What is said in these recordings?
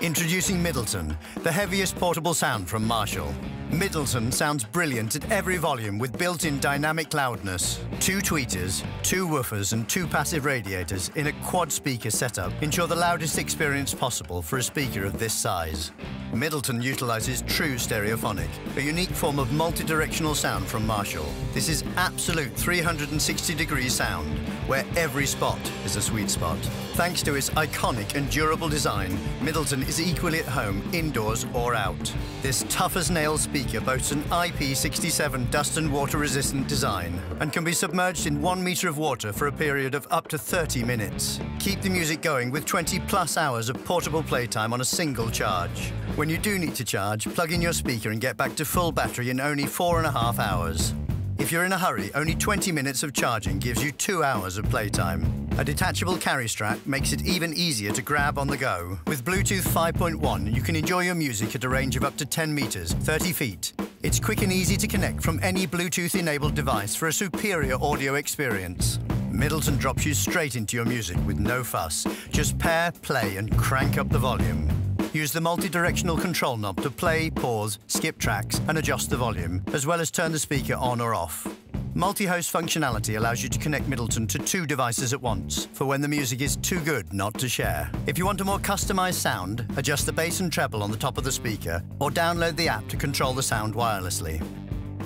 Introducing Middleton, the heaviest portable sound from Marshall. Middleton sounds brilliant at every volume with built-in dynamic loudness. 2 tweeters, 2 woofers and 2 passive radiators in a quad speaker setup ensure the loudest experience possible for a speaker of this size. Middleton utilizes true stereophonic, a unique form of multi-directional sound from Marshall. This is absolute 360-degree sound, where every spot is a sweet spot. Thanks to its iconic and durable design, Middleton is equally at home indoors or out. This tough-as-nails speaker boasts an IP67 dust and water-resistant design and can be submerged in 1 meter of water for a period of up to 30 minutes. Keep the music going with 20+ hours of portable playtime on a single charge. When you do need to charge, plug in your speaker and get back to full battery in only 4.5 hours. If you're in a hurry, only 20 minutes of charging gives you 2 hours of playtime. A detachable carry strap makes it even easier to grab on the go. With Bluetooth 5.1, you can enjoy your music at a range of up to 10 meters, 30 feet. It's quick and easy to connect from any Bluetooth-enabled device for a superior audio experience. Middleton drops you straight into your music with no fuss. Just pair, play, and crank up the volume. Use the multi-directional control knob to play, pause, skip tracks, and adjust the volume, as well as turn the speaker on or off. Multi-host functionality allows you to connect Middleton to 2 devices at once, for when the music is too good not to share. If you want a more customized sound, adjust the bass and treble on the top of the speaker, or download the app to control the sound wirelessly.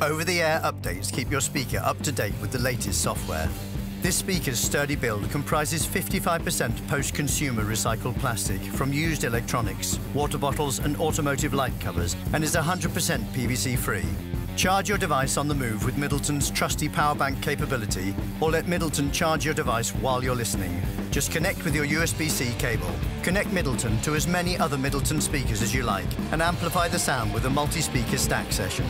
Over-the-air updates keep your speaker up to date with the latest software. This speaker's sturdy build comprises 55% post-consumer recycled plastic from used electronics, water bottles and automotive light covers, and is 100% PVC-free. Charge your device on the move with Middleton's trusty power bank capability, or let Middleton charge your device while you're listening. Just connect with your USB-C cable. Connect Middleton to as many other Middleton speakers as you like, and amplify the sound with a multi-speaker stack session.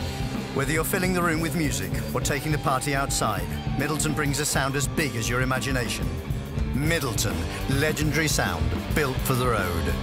Whether you're filling the room with music or taking the party outside, Middleton brings a sound as big as your imagination. Middleton, legendary sound built for the road.